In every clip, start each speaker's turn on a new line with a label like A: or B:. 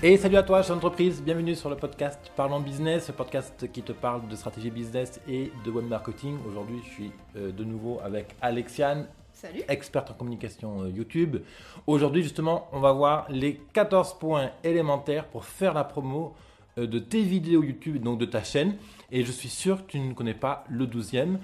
A: Et salut à toi, chef d'entreprise, bienvenue sur le podcast Parlons Business, le podcast qui te parle de stratégie business et de web marketing. Aujourd'hui, je suis de nouveau avec Alexiane,
B: salut,
A: experte en communication YouTube. Aujourd'hui, justement, on va voir les 14 points élémentaires pour faire la promo de tes vidéos YouTube, donc de ta chaîne. Et je suis sûr que tu ne connais pas le 12e.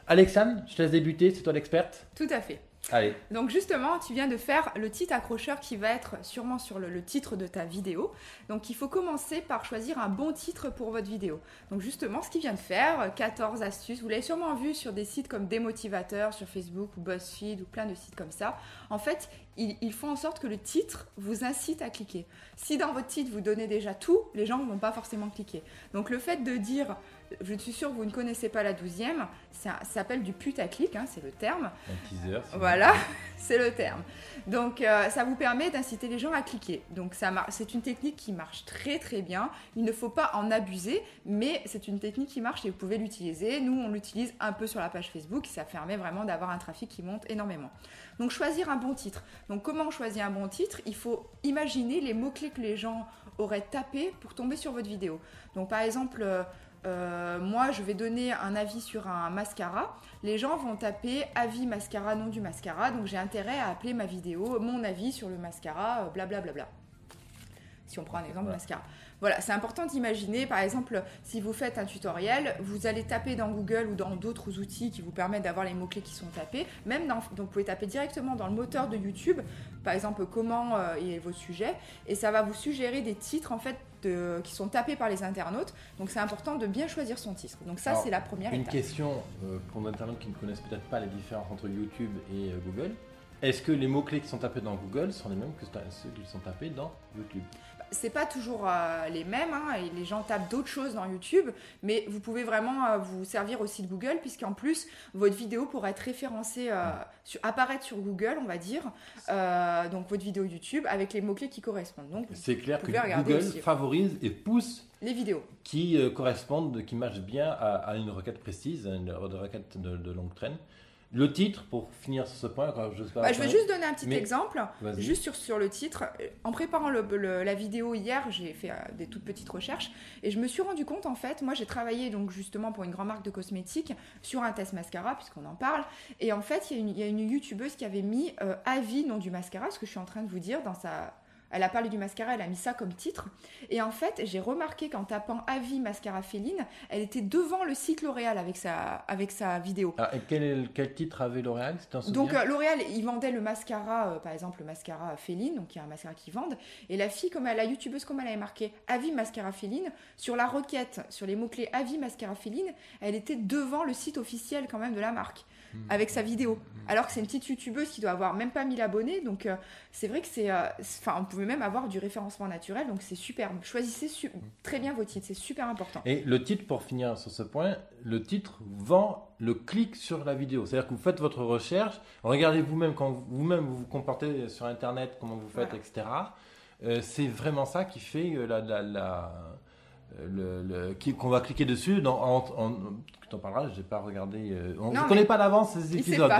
A: Alexiane, je te laisse débuter, c'est toi l'experte.
B: Tout à fait.
A: Allez.
B: Donc justement, tu viens de faire le titre accrocheur qui va être sûrement sur le titre de ta vidéo. Donc il faut commencer par choisir un bon titre pour votre vidéo. Donc justement, ce qu'il vient de faire, 14 astuces, vous l'avez sûrement vu sur des sites comme Démotivateur, sur Facebook ou BuzzFeed ou plein de sites comme ça. En fait, ils font en sorte que le titre vous incite à cliquer. Si dans votre titre, vous donnez déjà tout, les gens ne vont pas forcément cliquer. Donc le fait de dire... Je suis sûre que vous ne connaissez pas la 12e, ça s'appelle du putaclic, hein, c'est le terme.
A: Un teaser.
B: Voilà, c'est le terme. Donc ça vous permet d'inciter les gens à cliquer. Donc c'est une technique qui marche très très bien. Il ne faut pas en abuser, mais c'est une technique qui marche et vous pouvez l'utiliser. Nous, on l'utilise un peu sur la page Facebook, ça permet vraiment d'avoir un trafic qui monte énormément. Donc choisir un bon titre. Donc comment on choisit un bon titre? Il faut imaginer les mots-clés que les gens auraient tapés pour tomber sur votre vidéo. Donc par exemple... moi, je vais donner un avis sur un mascara. Les gens vont taper avis mascara, nom du mascara. Donc, j'ai intérêt à appeler ma vidéo mon avis sur le mascara, blablabla. Si on prend un exemple de mascara. Voilà, c'est important d'imaginer, par exemple, si vous faites un tutoriel, vous allez taper dans Google ou dans d'autres outils qui vous permettent d'avoir les mots-clés qui sont tapés. Donc, vous pouvez taper directement dans le moteur de YouTube, par exemple, comment est votre sujet, et ça va vous suggérer des titres, en fait, qui sont tapés par les internautes. Donc, c'est important de bien choisir son titre. Donc, ça, c'est la première étape.
A: Une question pour nos internautes qui ne connaissent peut-être pas les différences entre YouTube et Google. Est-ce que les mots-clés qui sont tapés dans Google sont les mêmes que ceux qui sont tapés dans YouTube ?
B: C'est pas toujours les mêmes, hein, et les gens tapent d'autres choses dans YouTube, mais vous pouvez vraiment vous servir aussi de Google, puisqu'en plus, votre vidéo pourra être référencée, apparaître sur Google, on va dire, donc votre vidéo YouTube, avec les mots-clés qui correspondent. Donc,
A: c'est clair que Google favorise et pousse
B: les vidéos
A: qui correspondent, qui matchent bien à une requête précise, une requête de longue traîne. Le titre, pour finir sur ce point, je sais pas.
B: Je vais juste donner un petit exemple, juste sur le titre. En préparant la vidéo hier, j'ai fait des toutes petites recherches et je me suis rendu compte, en fait, moi j'ai travaillé donc justement pour une grande marque de cosmétiques sur un test mascara, puisqu'on en parle. Et en fait, il y a une youtubeuse qui avait mis avis nom du mascara, ce que je suis en train de vous dire dans sa... Elle a parlé du mascara, elle a mis ça comme titre. Et en fait, j'ai remarqué qu'en tapant avis mascara féline, elle était devant le site L'Oréal avec sa vidéo.
A: Ah, et quel titre avait L'Oréal, si tu t'en souviens ?
B: Donc L'Oréal, ils vendaient le mascara, par exemple le mascara féline, donc il y a un mascara qu'ils vendent. Et la fille, la youtubeuse, comme elle avait marqué avis mascara féline, sur la requête, sur les mots-clés avis mascara féline, elle était devant le site officiel quand même de la marque, avec sa vidéo. Alors que c'est une petite youtubeuse qui doit avoir même pas 1000 abonnés, donc c'est vrai que on pouvait même avoir du référencement naturel, donc c'est superbe. Choisissez très bien vos titres, c'est super important.
A: Et le titre, pour finir sur ce point, le titre vend le clic sur la vidéo. C'est-à-dire que vous faites votre recherche, regardez vous-même quand vous-même vous comportez sur Internet, comment vous faites, etc. C'est vraiment ça qui fait qu'on va cliquer dessus. Tu en parleras, je n'ai pas regardé. On ne connaît pas d'avance ces épisodes.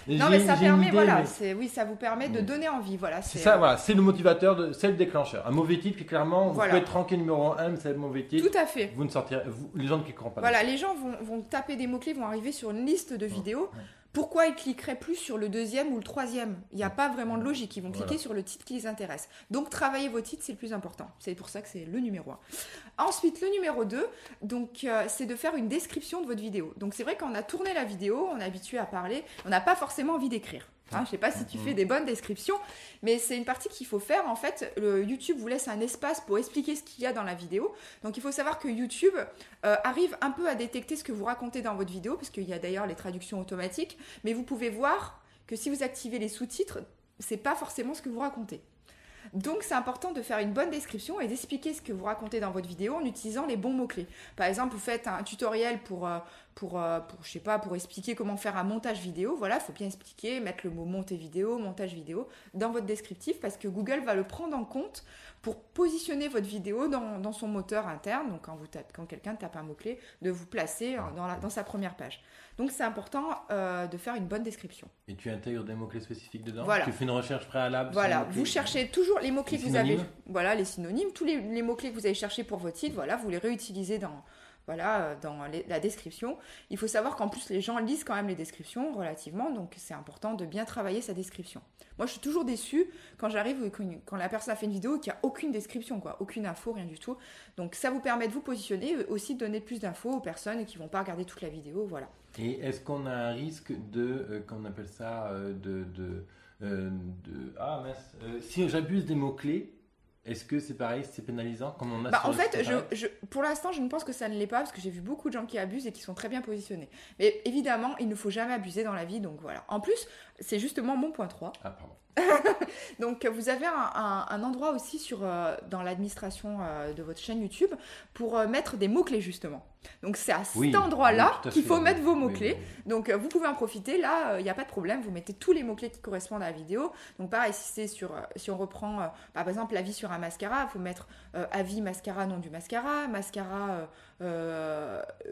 B: Non, mais ça permet, ça vous permet de donner envie. Voilà,
A: c'est le motivateur, c'est le déclencheur. Un mauvais titre qui clairement, vous pouvez être ranké numéro 1, mais c'est le mauvais titre.
B: Tout à fait.
A: Vous ne sortirez, les gens ne cliqueront pas.
B: Voilà, les gens vont taper des mots-clés, vont arriver sur une liste de vidéos. Pourquoi ils cliqueraient plus sur le deuxième ou le troisième ? Il n'y a pas vraiment de logique. Ils vont cliquer sur le titre qui les intéresse. Donc, travailler vos titres, c'est le plus important. C'est pour ça que c'est le numéro 1. Ensuite, le numéro 2, c'est de faire une description de votre vidéo. Donc, c'est vrai qu'on a tourné la vidéo, on est habitué à parler, on n'a pas forcément envie d'écrire. Je ne sais pas si tu fais des bonnes descriptions, mais c'est une partie qu'il faut faire. En fait, YouTube vous laisse un espace pour expliquer ce qu'il y a dans la vidéo. Donc, il faut savoir que YouTube arrive un peu à détecter ce que vous racontez dans votre vidéo, parce qu'il y a d'ailleurs les traductions automatiques. Mais vous pouvez voir que si vous activez les sous-titres, ce n'est pas forcément ce que vous racontez. Donc, c'est important de faire une bonne description et d'expliquer ce que vous racontez dans votre vidéo en utilisant les bons mots-clés. Par exemple, vous faites un tutoriel pour je sais pas, pour expliquer comment faire un montage vidéo, voilà, il faut bien expliquer, mettre le mot monter vidéo, montage vidéo dans votre descriptif parce que Google va le prendre en compte pour positionner votre vidéo dans son moteur interne. Donc quand quelqu'un tape un mot-clé, de vous placer dans sa première page. Donc c'est important de faire une bonne description.
A: Et tu intègres des mots-clés spécifiques dedans?
B: Voilà.
A: Tu fais une recherche préalable?
B: Voilà, vous cherchez toujours les mots-clés que vous avez.
A: synonymes?
B: Voilà, les synonymes, tous les mots-clés que vous avez cherchés pour votre site, voilà, vous les réutilisez dans la description. Il faut savoir qu'en plus, les gens lisent quand même les descriptions relativement, donc c'est important de bien travailler sa description. Moi, je suis toujours déçue quand j'arrive, quand la personne a fait une vidéo et qu'il n'y a aucune description, quoi, aucune info, rien du tout. Donc ça vous permet de vous positionner et aussi de donner plus d'infos aux personnes qui ne vont pas regarder toute la vidéo, voilà.
A: Et est-ce qu'on a un risque qu'on appelle ça, si j'abuse des mots-clés, est-ce que c'est pareil, c'est pénalisant comme on a
B: en fait, pour l'instant, je ne pense que ça ne l'est pas parce que j'ai vu beaucoup de gens qui abusent et qui sont très bien positionnés. Mais évidemment, il ne faut jamais abuser dans la vie, donc voilà. En plus, c'est justement mon point 3.
A: Ah, pardon.
B: Donc vous avez un endroit aussi dans l'administration de votre chaîne YouTube pour mettre des mots-clés justement. Donc c'est à cet endroit-là qu'il faut mettre vos mots-clés. Donc vous pouvez en profiter, là il n'y a pas de problème, vous mettez tous les mots-clés qui correspondent à la vidéo. Donc pareil, si on reprend par exemple l'avis sur un mascara, il faut mettre avis mascara, nom du mascara, mascara,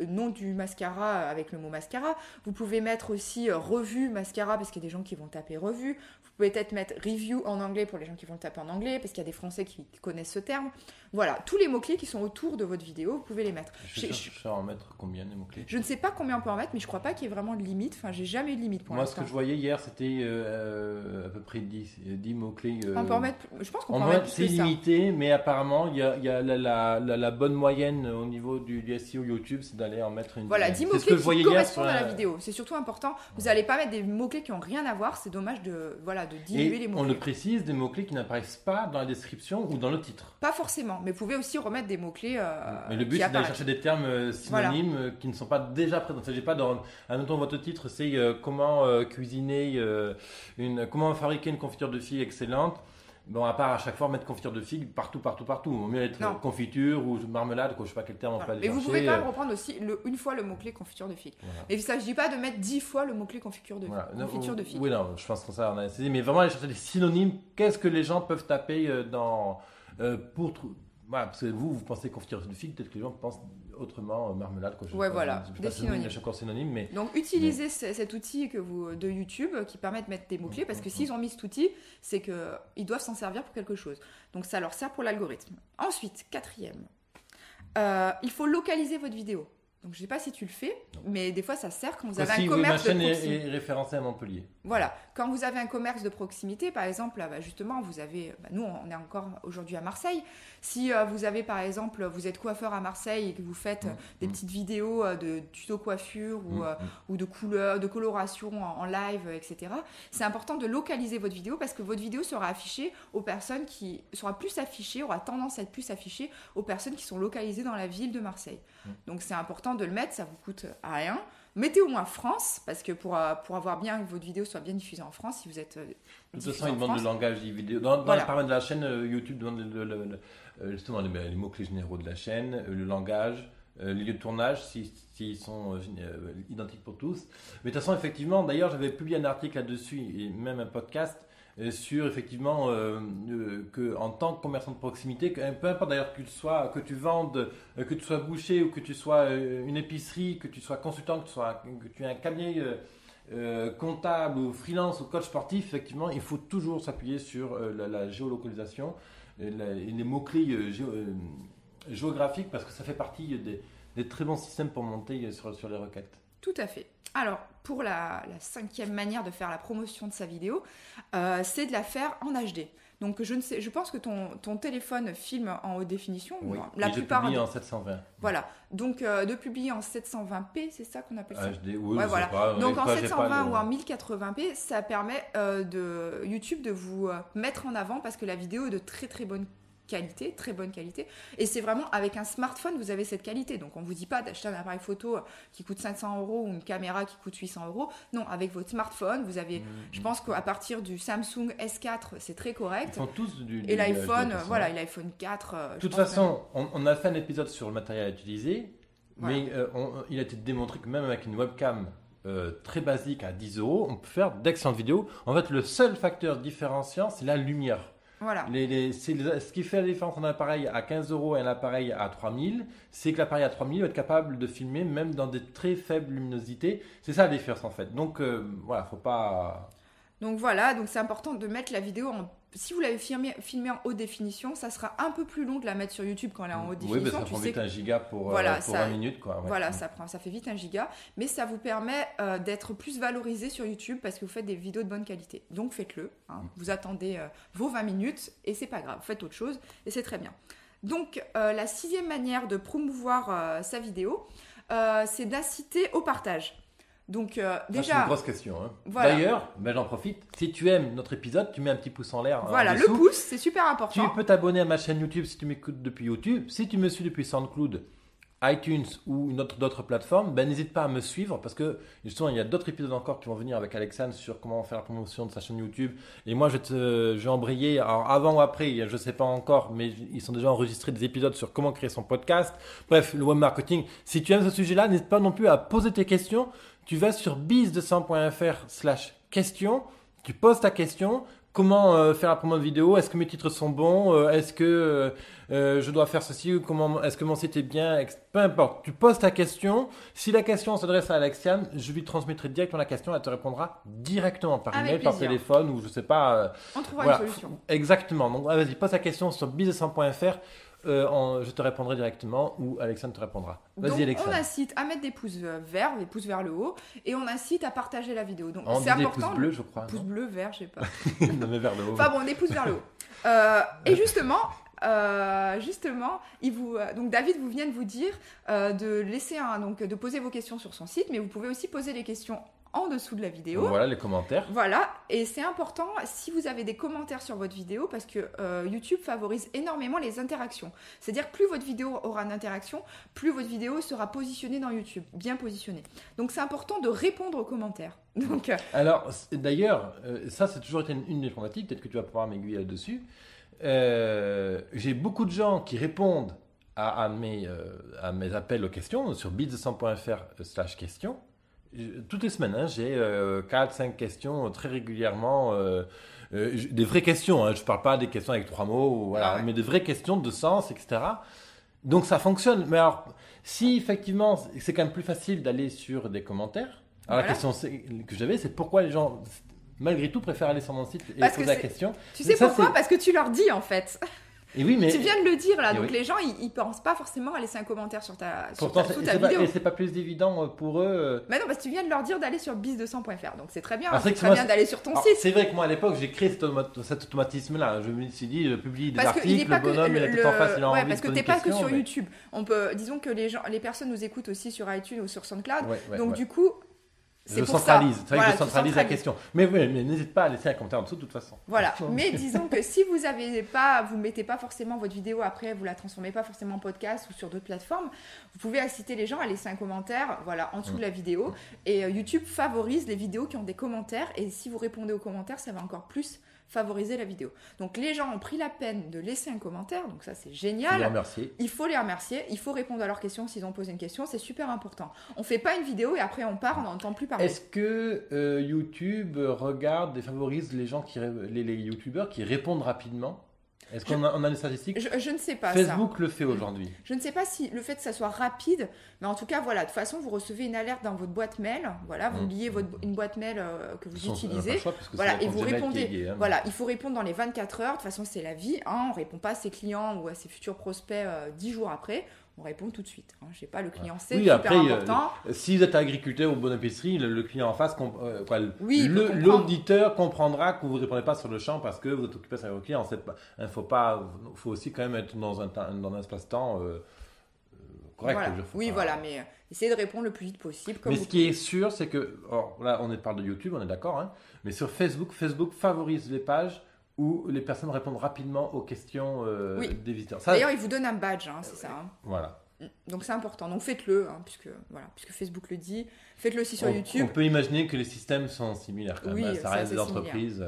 B: nom du mascara avec le mot mascara. Vous pouvez mettre aussi revue mascara parce qu'il y a des gens qui vont taper revue. Vous pouvez peut-être mettre review en anglais pour les gens qui vont le taper en anglais, parce qu'il y a des Français qui connaissent ce terme. Voilà, tous les mots-clés qui sont autour de votre vidéo, vous pouvez les mettre.
A: Je sais en mettre combien de mots-clés?
B: Je ne sais pas combien on peut en mettre, mais je ne crois pas qu'il y ait vraiment de limite. Enfin, j'ai jamais eu de limite pour l'instant.
A: Moi, ce que je voyais hier, c'était à peu près 10 mots-clés.
B: On peut en mettre, je pense qu'on peut en mettre plus.
A: C'est limité, mais apparemment, il y a la bonne moyenne au niveau du SEO YouTube, c'est d'aller en mettre une.
B: Voilà, 10 mots-clés qui correspondent à la vidéo. C'est surtout important. Vous n'allez pas mettre des mots-clés qui n'ont rien à voir. C'est dommage de diluer les mots-clés.
A: On le précise, des mots-clés qui n'apparaissent pas dans la description ou dans le titre.
B: Pas forcément, mais vous pouvez aussi remettre des mots-cles.
A: Mais le but, c'est d'aller chercher des termes synonymes qui ne sont pas déjà présents. Il ne s'agit pas admettons, votre titre, c'est comment cuisiner comment fabriquer une confiture de figues excellente. Bon, à part à chaque fois mettre confiture de figues partout. Il vaut mieux être confiture ou marmelade, je ne sais pas quel terme on peut aller chercher.
B: Mais vous pouvez quand même reprendre aussi une fois le mot-clé confiture de figues. Voilà. Mais il ne s'agit pas de mettre 10 fois le mot-clé confiture de figues.
A: Oui, non, je pense que ça, on a essayé. Mais vraiment aller chercher des synonymes. Qu'est-ce que les gens peuvent taper pour trouver. Voilà, parce que vous pensez confiture de figues, peut-être que les gens pensent autrement marmelade.
B: Des synonymes.
A: Synonymes, mais...
B: Donc utilisez cet outil de YouTube qui permet de mettre des mots-clés parce que s'ils ont mis cet outil, c'est qu'ils doivent s'en servir pour quelque chose. Donc ça leur sert pour l'algorithme. Ensuite, 4e, il faut localiser votre vidéo. Donc je ne sais pas si tu le fais, mais des fois ça sert quand vous avez un commerce de proximité.
A: Ma chaîne est référencée à Montpellier.
B: Voilà, quand vous avez un commerce de proximité, par exemple, là, justement, vous avez, nous on est encore aujourd'hui à Marseille. Si vous avez par exemple, vous êtes coiffeur à Marseille et que vous faites des petites vidéos de tuto coiffure ou de couleurs, de coloration en live, etc. C'est important de localiser votre vidéo parce que votre vidéo sera affichée aux personnes aura tendance à être plus affichée aux personnes qui sont localisées dans la ville de Marseille. Donc c'est important de le mettre, ça vous coûte rien. Mettez au moins France, parce que pour avoir bien que votre vidéo soit bien diffusée en France, si vous êtes
A: de toute façon, il demande le langage des vidéos. Dans le paramètre de la chaîne, YouTube demande justement les mots-clés généraux de la chaîne, le langage, les lieux de tournage, s'ils sont identiques pour tous. Mais de toute façon, effectivement, d'ailleurs, j'avais publié un article là-dessus, et même un podcast, sur effectivement que en tant que commerçant de proximité, peu importe d'ailleurs que tu vendes, que tu sois boucher ou que tu sois une épicerie, que tu sois consultant, que tu aies un cabinet comptable ou freelance ou coach sportif, effectivement, il faut toujours s'appuyer sur la géolocalisation, les mots-clés géographiques parce que ça fait partie des très bons systèmes pour monter sur les requêtes.
B: Tout à fait. Alors, pour la 5e manière de faire la promotion de sa vidéo, c'est de la faire en HD. Donc, je pense que ton téléphone filme en haute définition.
A: Oui,
B: la plupart
A: de publier en 720.
B: Voilà. Donc, de publier en 720p, c'est ça qu'on appelle ça
A: HD, oui,
B: ouais, voilà.
A: Pas,
B: donc, en 720 ou en 1080p, ça permet de YouTube de vous mettre en avant parce que la vidéo est de très très bonne qualité, très bonne qualité, et c'est vraiment avec un smartphone vous avez cette qualité. Donc on vous dit pas d'acheter un appareil photo qui coûte 500 € ou une caméra qui coûte 800 €. Non, avec votre smartphone vous avez, je pense qu'à partir du Samsung S4 c'est très correct.
A: Ils font tous
B: et l'iPhone, voilà, et l'iPhone 4.
A: De toute façon, on a fait un épisode sur le matériel à utiliser.
B: Voilà.
A: Mais il a été démontré que même avec une webcam très basique à 10 euros, on peut faire d'excellentes vidéos. En fait, le seul facteur différenciant, c'est la lumière.
B: Voilà.
A: Ce qui fait la différence entre un appareil à 15 euros et un appareil à 3000, c'est que l'appareil à 3000 va être capable de filmer même dans des très faibles luminosités. C'est ça la différence en fait. Donc voilà, faut pas...
B: Donc voilà, donc c'est important de mettre la vidéo en... Si vous l'avez filmé en haute définition, ça sera un peu plus long de la mettre sur YouTube quand elle est en haute
A: Oui,
B: définition.
A: ça prend vite 1 giga pour 20 minutes. Quoi, ouais.
B: Voilà, ça fait vite 1 giga. Mais ça vous permet d'être plus valorisé sur YouTube parce que vous faites des vidéos de bonne qualité. Donc faites-le. Hein. Vous attendez vos 20 minutes et c'est pas grave. Faites autre chose et c'est très bien. Donc la 6e manière de promouvoir sa vidéo, c'est d'inciter au partage. Donc déjà,
A: c'est une grosse question. Hein.
B: Voilà.
A: D'ailleurs, j'en profite. Si tu aimes notre épisode, tu mets un petit pouce en l'air.
B: Voilà,
A: en dessous.
B: le pouce, c'est super important.
A: Tu peux t'abonner à ma chaîne YouTube si tu m'écoutes depuis YouTube. Si tu me suis depuis SoundCloud, iTunes ou d'autres plateformes, n'hésite pas à me suivre parce que justement il y a d'autres épisodes encore qui vont venir avec Alexandre sur comment faire la promotion de sa chaîne YouTube. Et moi je vais embrayer, alors avant ou après, je ne sais pas encore, mais ils sont déjà enregistrés des épisodes sur comment créer son podcast. Bref, le web marketing. Si tu aimes ce sujet-là, n'hésite pas non plus à poser tes questions. Tu vas sur biz200.fr/question, tu poses ta question. Comment faire la promo de vidéo? Est-ce que mes titres sont bons? Est-ce que je dois faire ceci? Est-ce que mon site est bien? Peu importe. Tu poses ta question. Si la question s'adresse à Alexiane, je lui transmettrai directement la question. Elle te répondra directement par email, par téléphone ou je sais pas.
B: On trouvera une solution.
A: Exactement. Donc vas-y, pose ta question sur biz200.fr. Je te répondrai directement ou Alexandre te répondra. Vas-y, Alexandre.
B: On incite à mettre des pouces verts, des pouces vers le haut, et on incite à partager la vidéo. Donc
A: on
B: c'est
A: dit
B: important.
A: Des pouces bleus, je crois.
B: Pouces bleus, verts, je sais pas.
A: Non, mais vers le haut.
B: Enfin bon, des pouces vers le haut. Et justement, donc David vous vient de vous dire de poser vos questions sur son site, mais vous pouvez aussi poser les questions en dessous de la vidéo.
A: Voilà les commentaires.
B: Voilà, et c'est important si vous avez des commentaires sur votre vidéo parce que YouTube favorise énormément les interactions. C'est-à-dire plus votre vidéo aura d'interaction, plus votre vidéo sera positionnée dans YouTube, bien positionnée. Donc c'est important de répondre aux commentaires. Donc,
A: alors d'ailleurs, ça c'est toujours été une des problématiques, peut-être que tu vas pouvoir m'aiguiller là-dessus. J'ai beaucoup de gens qui répondent à mes appels aux questions sur biz200.fr/question. Toutes les semaines, hein, j'ai 4-5 questions très régulièrement, des vraies questions, hein, je ne parle pas des questions avec 3 mots, voilà, mais des vraies questions de sens, etc. Donc ça fonctionne, mais alors si effectivement c'est quand même plus facile d'aller sur des commentaires, alors la question que j'avais c'est pourquoi les gens malgré tout préfèrent aller sur mon site et poser la question.
B: Tu sais pourquoi? Parce que tu leur dis en fait.
A: Et oui, mais...
B: Tu viens de le dire là, donc
A: oui.
B: Les gens ils pensent pas forcément à laisser un commentaire sous ta
A: vidéo. Et c'est pas plus évident pour eux.
B: Mais non, parce que tu viens de leur dire d'aller sur biz200.fr, donc c'est très bien.
A: C'est
B: très bien d'aller sur ton site.
A: C'est vrai que moi à l'époque j'ai créé cet automatisme-là. Je me suis dit, je publie des articles, le bonhomme il est tout en face, il a envie de poser une question.
B: Parce que t'es pas que sur YouTube. Disons que les personnes nous écoutent aussi sur iTunes ou sur SoundCloud. Donc du coup.
A: Je centralise, c'est vrai que je centralise la question. Mais n'hésite pas à laisser un commentaire en dessous de toute façon.
B: Voilà, mais disons que si vous mettez pas forcément votre vidéo après, vous la transformez pas forcément en podcast ou sur d'autres plateformes, vous pouvez inciter les gens à laisser un commentaire en dessous de la vidéo. Et YouTube favorise les vidéos qui ont des commentaires et si vous répondez aux commentaires, ça va encore plus favoriser la vidéo. Donc les gens ont pris la peine de laisser un commentaire, donc ça c'est génial. Il faut les remercier, il faut répondre à leurs questions s'ils ont posé une question, c'est super important. On fait pas une vidéo et après on part, on n'entend plus parler.
A: Est-ce que YouTube regarde et favorise les gens les youtubeurs qui répondent rapidement? Est-ce qu'on a des statistiques?
B: Je ne sais pas.
A: Facebook le fait aujourd'hui.
B: Je ne sais pas si le fait que ça soit rapide, mais en tout cas, voilà, de toute façon, vous recevez une alerte dans votre boîte mail. Voilà, vous liez une boîte mail que vous utilisez. Voilà, et vous répondez. Voilà, il faut répondre dans les 24 heures. De toute façon, c'est la vie. On ne répond pas à ses clients ou à ses futurs prospects 10 jours après. On répond tout de suite. Je sais pas, le client c'est super important.
A: Si vous êtes agriculteur ou bonne épicerie, le client en face, l'auditeur comprendra que vous ne répondez pas sur le champ parce que vous êtes occupé sur votre client. Il faut aussi quand même être dans un espace-temps correct.
B: Voilà, mais essayez de répondre le plus vite possible.
A: Mais ce qui est sûr, c'est que, là on parle de YouTube, on est d'accord, hein, mais sur Facebook favorise les pages où les personnes répondent rapidement aux questions des visiteurs.
B: D'ailleurs, ils vous donnent un badge, c'est ça.
A: Voilà.
B: Donc c'est important. Donc faites-le, puisque Facebook le dit. Faites-le aussi sur YouTube.
A: On peut imaginer que les systèmes sont similaires quand même. Ça reste des entreprises.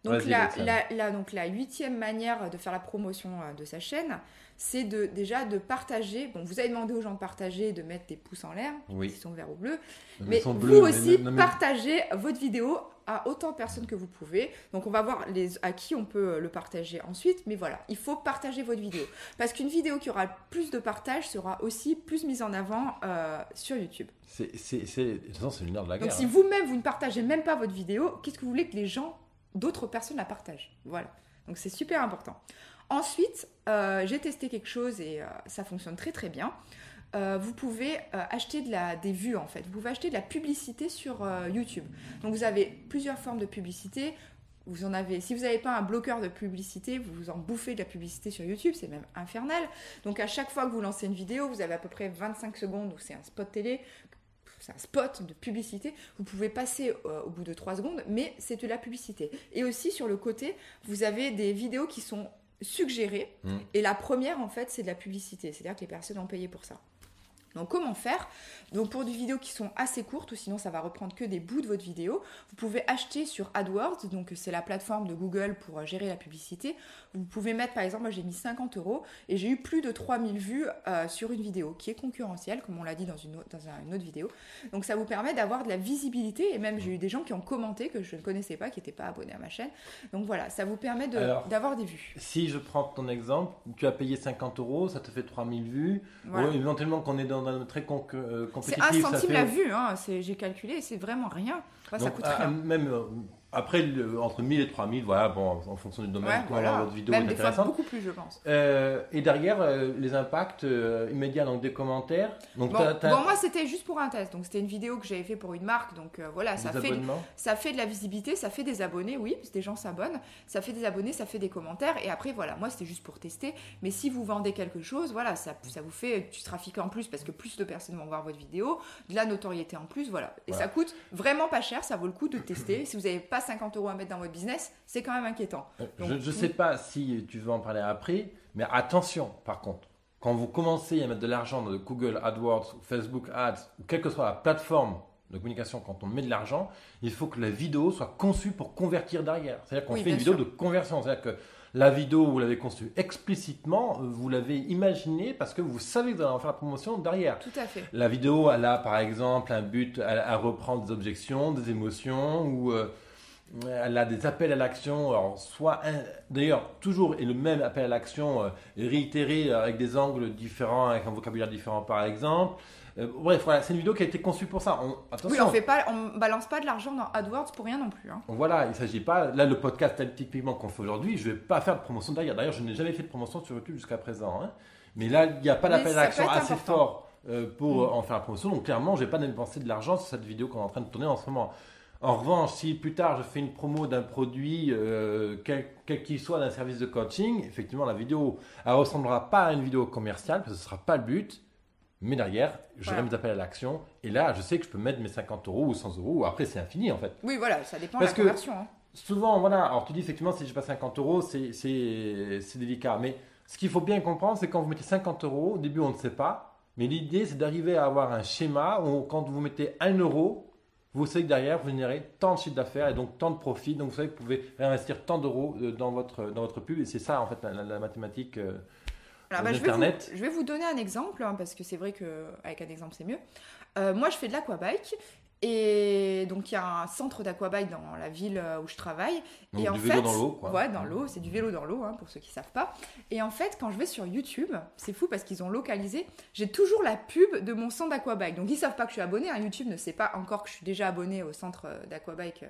B: Donc,
A: Vas-y, Alexandre.
B: donc la 8e manière de faire la promotion de sa chaîne, c'est déjà de partager. Bon, vous avez demandé aux gens de partager, de mettre des pouces en l'air,
A: Oui.
B: qui sont verts ou bleus.
A: Ils
B: Mais
A: sont
B: vous
A: bleus,
B: aussi,
A: mais-
B: partagez votre vidéo à autant de personnes que vous pouvez. Donc, on va voir à qui on peut le partager ensuite. Mais voilà, il faut partager votre vidéo. Parce qu'une vidéo qui aura plus de partage sera aussi plus mise en avant sur YouTube.
A: De toute façon, c'est le nerf de la
B: Donc,
A: guerre.
B: si
A: hein.
B: vous-même, vous ne partagez même pas votre vidéo, qu'est-ce que vous voulez que les gens, d'autres personnes la partagent? Voilà. Donc, c'est super important. Ensuite, j'ai testé quelque chose et ça fonctionne très très bien. Vous pouvez acheter des vues en fait. Vous pouvez acheter de la publicité sur YouTube. Donc vous avez plusieurs formes de publicité. Si vous n'avez pas un bloqueur de publicité, vous en bouffez de la publicité sur YouTube, c'est même infernal. Donc à chaque fois que vous lancez une vidéo, vous avez à peu près 25 secondes où c'est un spot télé. C'est un spot de publicité, vous pouvez passer au bout de 3 secondes, mais c'est de la publicité. Et aussi sur le côté, vous avez des vidéos qui sont suggérées, et la première en fait c'est de la publicité, c'est-à-dire que les personnes ont payé pour ça. Donc comment faire? Donc pour des vidéos qui sont assez courtes, ou sinon ça va reprendre que des bouts de votre vidéo, vous pouvez acheter sur AdWords, donc c'est la plateforme de Google pour gérer la publicité. Vous pouvez mettre, par exemple, moi j'ai mis 50 € et j'ai eu plus de 3000 vues sur une vidéo qui est concurrentielle, comme on l'a dit dans une autre vidéo. Donc ça vous permet d'avoir de la visibilité, et même j'ai eu des gens qui ont commenté que je ne connaissais pas, qui n'étaient pas abonnés à ma chaîne. Donc voilà, ça vous permet d'avoir des vues.
A: Si je prends ton exemple, tu as payé 50 €, ça te fait 3000 vues.
B: Voilà.
A: Ouais, éventuellement qu'on est dans un très compétitif.
B: C'est 1
A: ça
B: centime
A: fait-
B: la vue, hein, j'ai calculé, c'est vraiment rien. Enfin, ça
A: Donc,
B: coûte rien.
A: Même après, entre 1000 et 3000, voilà, bon, en fonction du domaine,
B: Ouais,
A: comment
B: voilà.
A: votre vidéo
B: Même
A: est
B: des fois
A: intéressante.
B: beaucoup plus, je pense.
A: Et derrière, les impacts immédiats, donc des commentaires. Donc,
B: Bon,
A: t'as
B: moi c'était juste pour un test, donc c'était une vidéo que j'avais fait pour une marque, donc voilà,
A: des abonnements.
B: ça fait de la visibilité, ça fait des abonnés, oui, parce que des gens s'abonnent, ça fait des abonnés, ça fait des commentaires, et après voilà, moi c'était juste pour tester, mais si vous vendez quelque chose, voilà, ça vous fait du trafic en plus, parce que plus de personnes vont voir votre vidéo, de la notoriété en plus, voilà, et
A: Voilà.
B: ça coûte vraiment pas cher, ça vaut le coup de tester. Si vous n'avez pas 50 € à mettre dans votre business, c'est quand même inquiétant. Donc,
A: Je sais pas si tu veux en parler après, mais attention par contre, quand vous commencez à mettre de l'argent dans Google AdWords, ou Facebook Ads, ou quelle que soit la plateforme de communication, quand on met de l'argent, il faut que la vidéo soit conçue pour convertir derrière. C'est-à-dire qu'on
B: Oui,
A: fait une
B: bien
A: vidéo
B: sûr.
A: de conversion. C'est-à-dire que la vidéo, vous l'avez conçue explicitement, vous l'avez imaginée parce que vous savez que vous allez en faire la promotion derrière.
B: Tout à fait.
A: La vidéo, elle a par exemple un but à reprendre des objections, des émotions, ou elle a des appels à l'action. Alors, d'ailleurs, toujours et le même appel à l'action réitéré avec des angles différents, avec un vocabulaire différent par exemple. Bref, voilà, c'est une vidéo qui a été conçue pour ça.
B: Oui,
A: Attention.
B: on balance pas de l'argent dans AdWords pour rien non plus. Hein.
A: Voilà, il ne s'agit pas. Là, le podcast typiquement qu'on fait aujourd'hui, je ne vais pas faire de promotion derrière. D'ailleurs, je n'ai jamais fait de promotion sur YouTube jusqu'à présent. Hein. Mais là, il n'y a pas
B: Mais
A: d'appel à
B: ça
A: l'action
B: peut être
A: assez
B: important.
A: fort pour en faire la promotion. Donc, clairement, je n'ai pas dépensé de l'argent sur cette vidéo qu'on est en train de tourner en ce moment. En revanche, si plus tard je fais une promo d'un produit, quel qu'il soit, d'un service de coaching, effectivement, la vidéo, elle ne ressemblera pas à une vidéo commerciale, parce que ce ne sera pas le but. Mais derrière, j'aurai
B: Voilà.
A: mes appels à l'action. Et là, je sais que je peux mettre mes 50 € ou 100 €. Après, c'est infini, en fait.
B: Oui, voilà, ça dépend
A: Parce
B: de
A: que-
B: la conversion. Hein.
A: Souvent, voilà, alors tu dis effectivement, si je passe 50 €, c'est délicat. Mais ce qu'il faut bien comprendre, c'est quand vous mettez 50 €, au début, on ne sait pas. Mais l'idée, c'est d'arriver à avoir un schéma où quand vous mettez 1 €, vous savez que derrière, vous générez tant de chiffre d'affaires et donc tant de profit. Donc, vous savez que vous pouvez réinvestir tant d'euros dans votre pub. Et c'est ça, en fait, la mathématique
B: Alors,
A: d'Internet.
B: je vais vous donner un exemple, hein, parce que c'est vrai qu'avec un exemple, c'est mieux. Moi, je fais de l'aquabike. Et donc, il y a un centre d'aquabike dans la ville où je travaille.
A: Donc,
B: et en
A: du
B: fait,
A: vélo dans l'eau, quoi.
B: Ouais, dans l'eau. C'est du vélo dans l'eau, hein, pour ceux qui ne savent pas. Et en fait, quand je vais sur YouTube, c'est fou parce qu'ils ont localisé, j'ai toujours la pub de mon centre d'aquabike. Donc, ils ne savent pas que je suis abonnée. Hein. YouTube ne sait pas encore que je suis déjà abonnée au centre d'aquabike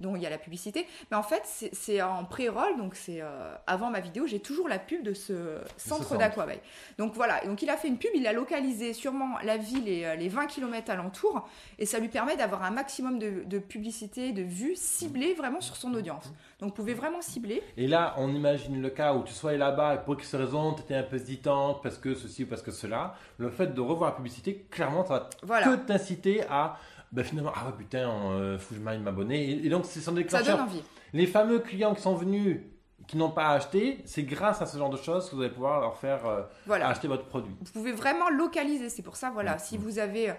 B: dont il y a la publicité. Mais en fait, c'est en pré-roll, donc c'est avant ma vidéo, j'ai toujours la pub de ce centre d'aquabike. Donc voilà, donc il a fait une pub, il a localisé sûrement la ville et les 20 km alentours, et ça lui permet d'avoir un maximum de publicité, de vues ciblées vraiment sur son audience. Donc vous pouvez vraiment cibler.
A: Et là, on imagine le cas où tu sois là-bas et pour X raison, tu étais un peu hésitante parce que ceci ou parce que cela. Le fait de revoir la publicité, clairement, ça va
B: Voilà.
A: que t'inciter à finalement, ah ouais, putain, faut que je m'aille m'abonner. Et donc, c'est son
B: Ça
A: déclencheur.
B: donne envie.
A: Les fameux clients qui sont venus, qui n'ont pas acheté, c'est grâce à ce genre de choses que vous allez pouvoir leur faire
B: Voilà.
A: acheter votre produit.
B: Vous pouvez vraiment localiser, c'est pour ça, voilà,
A: Mhm.
B: si vous avez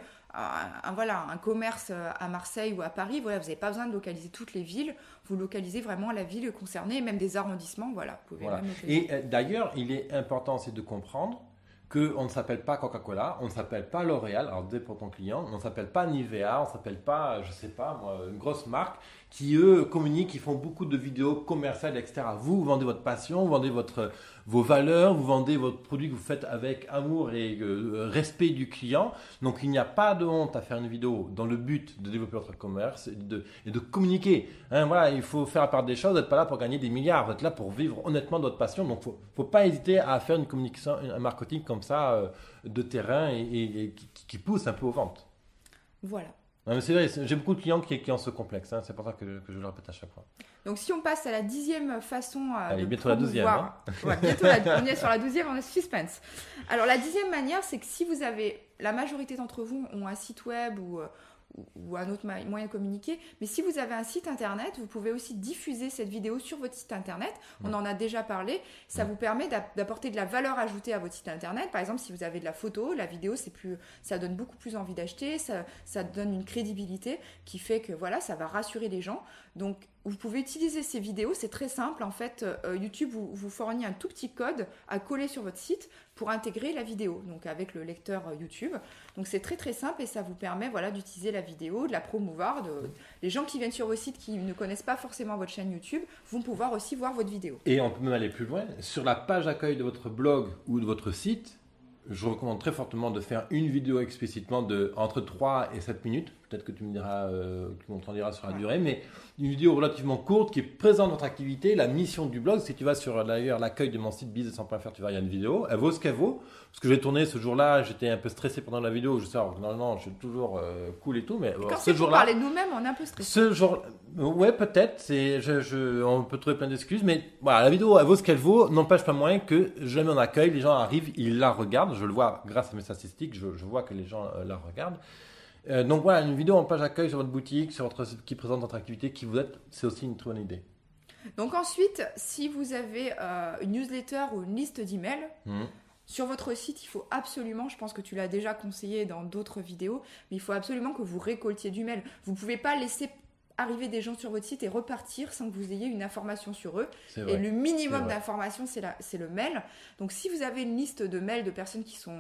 B: voilà, un commerce à Marseille ou à Paris, voilà, vous n'avez pas besoin de localiser toutes les villes, vous localisez vraiment la ville concernée, même des arrondissements, voilà. Vous pouvez
A: Voilà.
B: même localiser.
A: Et d'ailleurs, il est important aussi de comprendre qu'on ne s'appelle pas Coca-Cola, on ne s'appelle pas L'Oréal, alors dès pour ton client, on ne s'appelle pas Nivea, on ne s'appelle pas, je sais pas moi, une grosse marque qui eux communiquent, qui font beaucoup de vidéos commerciales, etc. Vous vendez votre passion, vous vendez vos valeurs, vous vendez votre produit que vous faites avec amour et respect du client. Donc il n'y a pas de honte à faire une vidéo dans le but de développer votre commerce et de communiquer. Hein, voilà, il faut faire la part des choses, vous n'êtes pas là pour gagner des milliards, vous êtes là pour vivre honnêtement de votre passion. Donc il ne faut pas hésiter à faire une communication, un marketing comme ça de terrain et qui pousse un peu aux ventes.
B: Voilà.
A: Non, mais c'est vrai, j'ai beaucoup de clients qui ont ce complexe, hein, c'est pour ça que je le répète à chaque fois.
B: Donc si on passe à la 10e façon
A: Allez,
B: de
A: bientôt la 12e. Hein.
B: Ouais, on est sur la 12e, on est suspense. Alors la 10e manière, c'est que si vous avez, la majorité d'entre vous ont un site web ou un autre moyen de communiquer, mais si vous avez un site internet, vous pouvez aussi diffuser cette vidéo sur votre site internet. On en a déjà parlé. Ça vous permet d'apporter de la valeur ajoutée à votre site internet. Par exemple, si vous avez de la photo, la vidéo, ça donne beaucoup plus envie d'acheter, ça donne une crédibilité qui fait que voilà, ça va rassurer les gens. Donc, vous pouvez utiliser ces vidéos, c'est très simple. En fait, YouTube vous fournit un tout petit code à coller sur votre site pour intégrer la vidéo, donc avec le lecteur YouTube. Donc, c'est très très simple et ça vous permet voilà, d'utiliser la vidéo, de la promouvoir. Les gens qui viennent sur vos sites qui ne connaissent pas forcément votre chaîne YouTube vont pouvoir aussi voir votre vidéo.
A: Et on peut même aller plus loin. Sur la page accueil de votre blog ou de votre site, je recommande très fortement de faire une vidéo explicitement de entre 3 et 7 minutes. Peut-être que tu me diras, tu m'en diras sur la durée, mais une vidéo relativement courte qui présente votre activité, la mission du blog. Si tu vas sur d'ailleurs l'accueil de mon site business100.fr, tu vas, il y a une vidéo. Elle vaut ce qu'elle vaut. Parce que j'ai tourné ce jour-là, j'étais un peu stressé pendant la vidéo. Je sais, alors, normalement, je suis toujours cool et tout, mais
B: quand c'est pour parler de nous-mêmes, on est un peu stressé.
A: Ce jour, ouais, peut-être. On peut trouver plein d'excuses, mais voilà, la vidéo, elle vaut ce qu'elle vaut. N'empêche pas moins que je la mets en accueil, les gens arrivent, ils la regardent. Je le vois grâce à mes statistiques, je vois que les gens la regardent. Donc voilà, une vidéo en page accueil sur votre boutique, sur votre site qui présente votre activité, qui vous êtes, c'est aussi une très bonne idée.
B: Donc ensuite, si vous avez une newsletter ou une liste d'emails, sur votre site, il faut absolument, je pense que tu l'as déjà conseillé dans d'autres vidéos, mais il faut absolument que vous récoltiez du mail. Vous ne pouvez pas laisser arriver des gens sur votre site et repartir sans que vous ayez une information sur eux. Et le minimum d'informations, c'est le mail. Donc si vous avez une liste de mails de personnes qui sont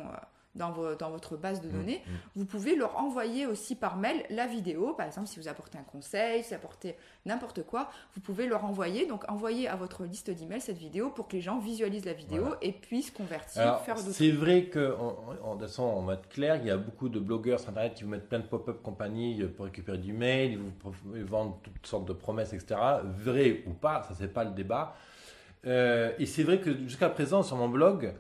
B: dans votre base de données, vous pouvez leur envoyer aussi par mail la vidéo. Par exemple, si vous apportez un conseil, si vous apportez n'importe quoi, vous pouvez leur envoyer. Donc, envoyez à votre liste d'emails cette vidéo pour que les gens visualisent la vidéo et puissent convertir,
A: alors,
B: faire d'autres.
A: C'est vrai en mode clair, il y a beaucoup de blogueurs sur Internet qui vous mettent plein de pop-up compagnie pour récupérer du mail, ils vous vendent toutes sortes de promesses, etc. Vrai ou pas, ça c'est pas le débat. Et c'est vrai que jusqu'à présent, sur mon blog,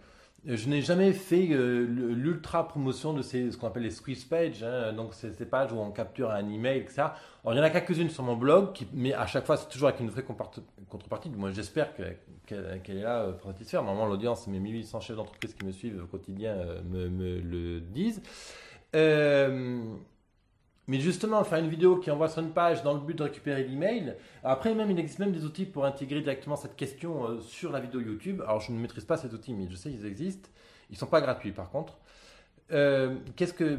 A: je n'ai jamais fait l'ultra promotion de ce qu'on appelle les squeeze pages, hein, donc ces pages où on capture un email, etc. Alors il y en a quelques-unes sur mon blog, mais à chaque fois c'est toujours avec une vraie contrepartie. Moi j'espère qu'elle est là pour satisfaire. Normalement l'audience, mes 1800 chefs d'entreprise qui me suivent au quotidien me le disent. Mais justement, faire une vidéo qui envoie sur une page dans le but de récupérer l'email. Après, même, il existe même des outils pour intégrer directement cette question sur la vidéo YouTube. Alors, je ne maîtrise pas cet outil, mais je sais qu'ils existent. Ils ne sont pas gratuits, par contre.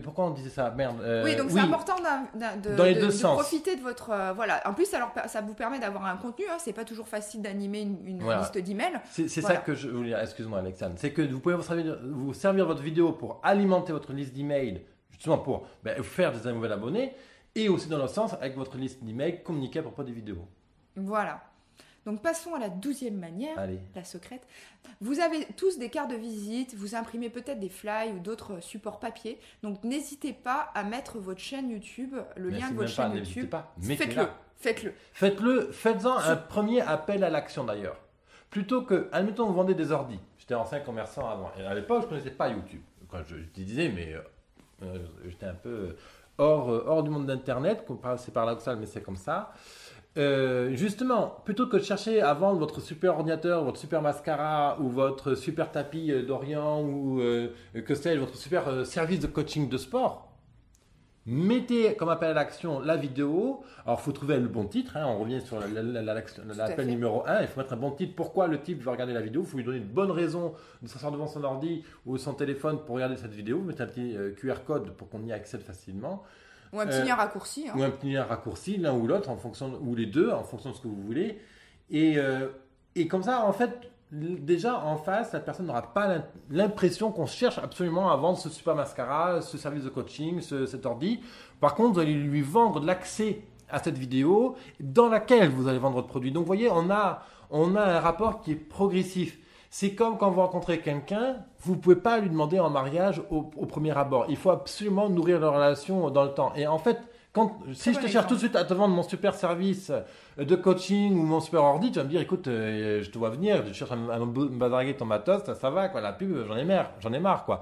A: Pourquoi on disait ça? Merde.
B: Oui, donc c'est important
A: dans les deux sens.
B: Profiter de votre... voilà. En plus, alors, ça vous permet d'avoir un contenu. Ce n'est pas toujours facile d'animer une liste d'emails.
A: C'est ça que je voulais dire. Excuse-moi, Alexandre. C'est que vous pouvez vous servir votre vidéo pour alimenter votre liste d'emails, justement pour faire des nouveaux abonnés, et aussi dans le sens, avec votre liste d'emails, communiquer à propos des vidéos.
B: Voilà. Donc passons à la 12e manière, la secrète. Vous avez tous des cartes de visite, vous imprimez peut-être des flyers ou d'autres supports papier. Donc n'hésitez pas à mettre votre chaîne YouTube, le lien de votre chaîne YouTube. Faites-le.
A: Faites-en un premier appel à l'action d'ailleurs. Plutôt que, admettons, vous vendez des ordis. J'étais ancien commerçant avant. Et à l'époque, je ne connaissais pas YouTube. Quand je disais, mais j'étais un peu hors du monde d'Internet. C'est paradoxal, mais c'est comme ça. Justement, plutôt que de chercher à vendre votre super ordinateur, votre super mascara ou votre super tapis d'Orient ou que sais-je, votre super service de coaching de sport, Mettez comme appel à l'action la vidéo. Alors, il faut trouver le bon titre. On revient sur l'appel numéro 1. Il faut mettre un bon titre. Pourquoi le type veut regarder la vidéo? Il faut lui donner une bonne raison de s'asseoir devant son ordi ou son téléphone pour regarder cette vidéo. Vous mettez un petit QR code pour qu'on y accède facilement.
B: Ou un petit lien raccourci.
A: Ou un petit lien raccourci, l'un ou l'autre, ou les deux, en fonction de ce que vous voulez. Et comme ça, en fait, déjà en face, la personne n'aura pas l'impression qu'on cherche absolument à vendre ce super mascara, ce service de coaching, cet ordi. Par contre, vous allez lui vendre de l'accès à cette vidéo dans laquelle vous allez vendre votre produit. Donc, vous voyez, on a un rapport qui est progressif. C'est comme quand vous rencontrez quelqu'un, vous ne pouvez pas lui demander en mariage au premier abord. Il faut absolument nourrir la relation dans le temps. Et en fait, si je te cherche tout de suite à te vendre mon super service de coaching ou mon super ordi, tu vas me dire, écoute, je te vois venir, je cherche à me badraguer ton matos, ça va, quoi, la pub, j'en ai marre, quoi.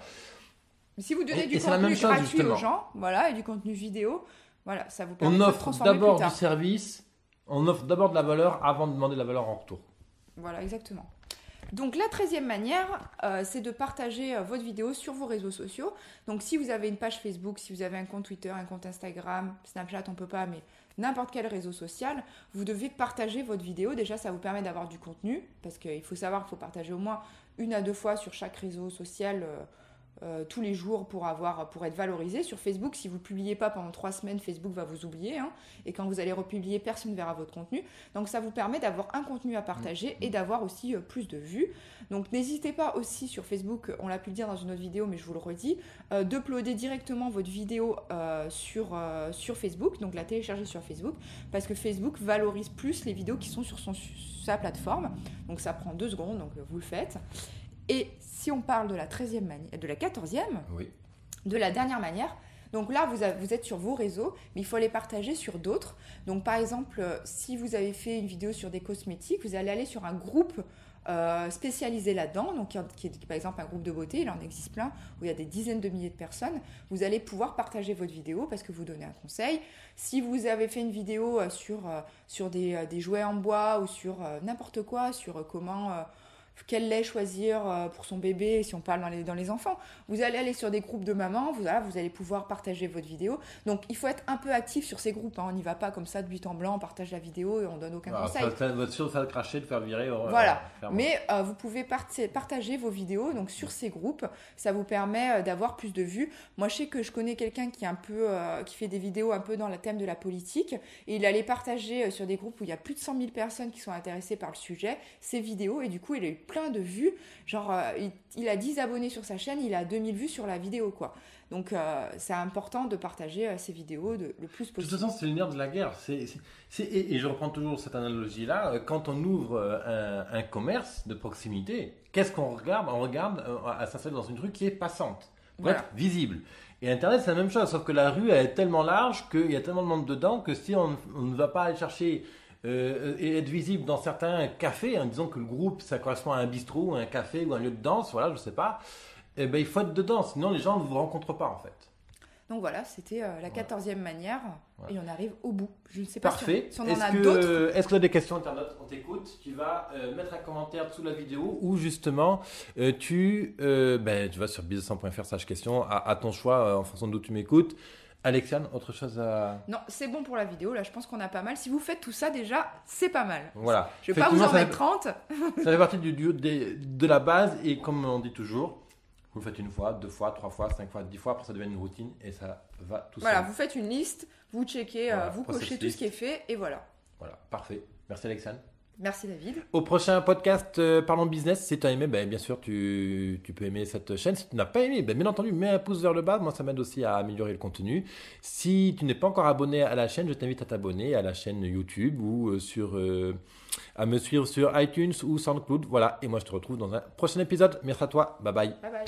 B: Si vous donnez du contenu gratuit aux gens, voilà, et du contenu vidéo, voilà, ça vous permet de transformer plus tard.
A: On offre d'abord du service, on offre d'abord de la valeur avant de demander de la valeur en retour.
B: Voilà, exactement. Donc la 13e manière, c'est de partager votre vidéo sur vos réseaux sociaux. Donc si vous avez une page Facebook, si vous avez un compte Twitter, un compte Instagram, Snapchat, on peut pas, mais n'importe quel réseau social, vous devez partager votre vidéo. Déjà, ça vous permet d'avoir du contenu, parce qu'il faut savoir qu'il faut partager au moins 1 à 2 fois sur chaque réseau social tous les jours pour être valorisé. Sur Facebook, si vous ne publiez pas pendant 3 semaines, Facebook va vous oublier. Et quand vous allez republier, personne ne verra votre contenu. Donc ça vous permet d'avoir un contenu à partager et d'avoir aussi plus de vues. Donc n'hésitez pas aussi sur Facebook, on l'a pu le dire dans une autre vidéo, mais je vous le redis, d'uploader directement votre vidéo sur Facebook, donc la télécharger sur Facebook, parce que Facebook valorise plus les vidéos qui sont sur sa plateforme. Donc ça prend 2 secondes, donc vous le faites. Et si on parle de la 14e,
A: oui.
B: De la dernière manière, donc là, vous êtes sur vos réseaux, mais il faut les partager sur d'autres. Donc par exemple, si vous avez fait une vidéo sur des cosmétiques, vous allez aller sur un groupe spécialisé là-dedans, donc qui est par exemple un groupe de beauté, il en existe plein, où il y a des dizaines de milliers de personnes. Vous allez pouvoir partager votre vidéo parce que vous donnez un conseil. Si vous avez fait une vidéo sur des jouets en bois ou sur n'importe quoi, sur quel lait choisir pour son bébé, si on parle dans les enfants. Vous allez aller sur des groupes de mamans, vous allez pouvoir partager votre vidéo. Donc, il faut être un peu actif sur ces groupes. On n'y va pas comme ça de but en blanc, on partage la vidéo et on donne aucun conseil.
A: Ça va être sûr de faire cracher, de faire virer.
B: Voilà. Mais vous pouvez partager vos vidéos donc, sur ces groupes. Ça vous permet d'avoir plus de vues. Moi, je sais que je connais quelqu'un qui fait des vidéos un peu dans le thème de la politique. Et il allait partager sur des groupes où il y a plus de 100 000 personnes qui sont intéressées par le sujet, ses vidéos. Et du coup, il a eu plein de vues, genre il a 10 abonnés sur sa chaîne, il a 2000 vues sur la vidéo, quoi. Donc c'est important de partager ces vidéos le plus possible. De
A: toute façon, c'est le nerf de la guerre. Et je reprends toujours cette analogie-là. Quand on ouvre un commerce de proximité, qu'est-ce qu'on regarde? On regarde à s'installer dans une rue qui est passante, pour être visible. Et Internet, c'est la même chose, sauf que la rue elle est tellement large qu'il y a tellement de monde dedans que si on ne va pas aller chercher et être visible dans certains cafés, disons que le groupe, ça correspond à un bistrot, un café ou un lieu de danse, voilà, je sais pas, il faut être dedans, sinon les gens ne vous rencontrent pas en fait.
B: Donc voilà, c'était la 14e manière, et on arrive au bout. Je ne sais pas
A: Parfait.
B: si on en a d'autres.
A: Est-ce que tu as des questions internet? On t'écoute, tu vas mettre un commentaire sous la vidéo ou justement tu vas sur business100.fr/question à ton choix en fonction d'où tu m'écoutes. Alexiane, autre chose à...
B: Non, c'est bon pour la vidéo. Là, je pense qu'on a pas mal. Si vous faites tout ça, déjà, c'est pas mal.
A: Voilà.
B: Je ne vais pas vous en mettre 30.
A: Ça fait partie de la base. Et comme on dit toujours, vous le faites 1 fois, 2 fois, 3 fois, 5 fois, 10 fois. Après, ça devient une routine et ça va tout seul.
B: Voilà, vous faites une liste, vous checkez, vous cochez tout ce qui est fait et voilà.
A: Voilà, parfait. Merci Alexiane.
B: Merci David.
A: Au prochain podcast Parlons Business, si tu as aimé, bien sûr tu peux aimer cette chaîne. Si tu n'as pas aimé, bien entendu, mets un pouce vers le bas, moi ça m'aide aussi à améliorer le contenu. Si tu n'es pas encore abonné à la chaîne, je t'invite à t'abonner à la chaîne YouTube ou à me suivre sur iTunes ou SoundCloud. Voilà, et moi je te retrouve dans un prochain épisode. Merci à toi, bye bye.
B: Bye bye.